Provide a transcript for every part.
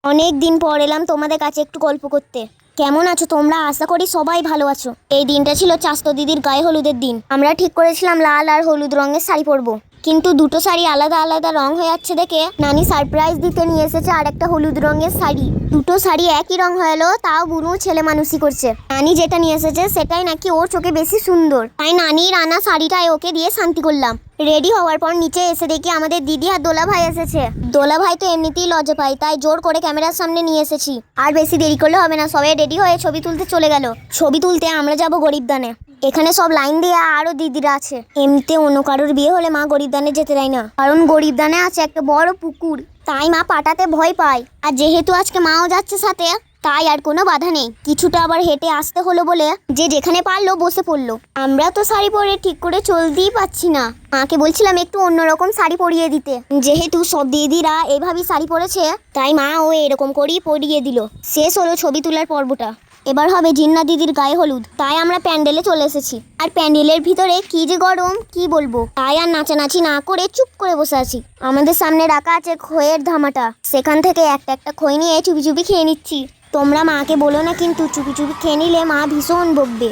অনেক দিন পর এলাম তোমাদের কাছে একটু গল্প করতে। কেমন আছো তোমরা? আশা করি সবাই ভালো আছো। এই দিনটা ছিল চাস্তো দিদির গায়ে হলুদের দিন। আমরা ঠিক করেছিলাম লাল আর হলুদ রঙের শাড়ি পরবো, কিন্তু দুটো শাড়ি আলাদা আলাদা রং হয়ে যাচ্ছে দেখে নানি সারপ্রাইজ দিতে নিয়ে এসেছে আর একটা হলুদ রঙের শাড়ি। দুটো শাড়ি একই রং হয়ে এলো, তাও বুনু ছেলে মানুষই করছে। নানি যেটা নিয়ে এসেছে সেটাই নাকি ওর চোখে বেশি সুন্দর, তাই নানির আনা শাড়িটাই ওকে দিয়ে শান্তি করলাম। রেডি হওয়ার পর নিচে এসে দেখি আমাদের দিদি আর দোলা ভাই এসেছে। দোলা ভাই তো এমনিতেই লজ্জা পায়, তাই জোর করে ক্যামেরার সামনে নিয়ে এসেছি। আর বেশি দেরি করলে হবে না, সবাই রেডি হয়ে ছবি তুলতে চলে গেল। ছবি তুলতে আমরা যাব গরিবদানে। এখানে সব লাইন দিয়ে আরো দিদিরা আছে। এমনিতে অন্য কারোর বিয়ে হলে মা গরিবদানে যেতে দেয় না, কারণ গরিবদানে আছে একটা বড় পুকুর, তাই মা পাঠাতে ভয় পায়। আর যেহেতু আজকে মাও যাচ্ছে সাথে, তাই আর কোনো বাধা নেই। কিছুটা আবার হেঁটে আসতে হলো বলে যে যেখানে পারলো বসে পড়লো। আমরা তো শাড়ি পরে ঠিক করে চলতেই পারছি না। মাকে বলছিলাম একটু অন্যরকম শাড়ি পরিয়ে দিতে, যেহেতু সব দিদিরা এইভাবেই শাড়ি পরেছে, তাই মা ও এরকম করেই পরিয়ে দিল। শেষ হলো ছবি তোলার পর্বটা। এবার হবে জিন্না দিদির গায়ে হলুদ, তাই আমরা প্যান্ডেলে চলে এসেছি। আর প্যান্ডেলের ভিতরে কি যে গরম কি বলবো, তাই আর নাচানাচি না করে চুপ করে বসে আছি। আমাদের সামনে রাখা আছে খইয়ের ধামাটা, সেখান থেকে একটা একটা খই নিয়ে চুপি চুপি খেয়ে নিচ্ছি। তোমরা মাকে বলো না কিন্তু, চুপি চুপি খেয়ে নিলে মা ভীষণ বকবে।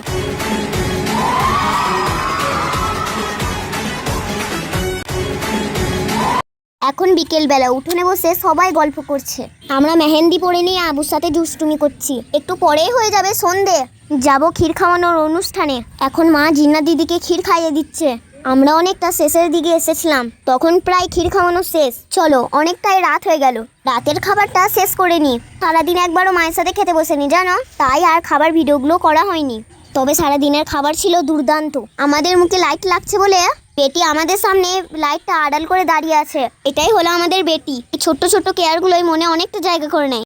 এখন বিকেলবেলা উঠোনে বসে সবাই গল্প করছে। আমরা মেহেন্দি পরে নিয়ে আবুর সাথে দুষ্টুমি করছি। একটু পরেই হয়ে যাবে সন্ধে, যাব ক্ষীর খাওয়ানোর অনুষ্ঠানে। এখন মা জিন্না দিদিকে ক্ষীর খাইয়ে দিচ্ছে। আমরা অনেকটা শেষের দিকে এসেছিলাম, তখন প্রায় ক্ষীর খাওয়ানো শেষ। চলো, অনেকটাই রাত হয়ে গেল, রাতের খাবারটা শেষ করে নি। সারাদিন একবারও মায়ের সাথে খেতে বসেনি জানো, তাই আর খাবার ভিডিওগুলো করা হয়নি। তবে সারাদিনের খাবার ছিল দুর্দান্ত। আমাদের মুখে লাইট লাগছে বলে বেটি আমাদের সামনে লাইটটা আড়াল করে দাঁড়িয়ে আছে। এটাই হলো আমাদের বেটি। এই ছোট্ট ছোট্ট কেয়ারগুলোই মনে অনেকটা জায়গা করে নেয়।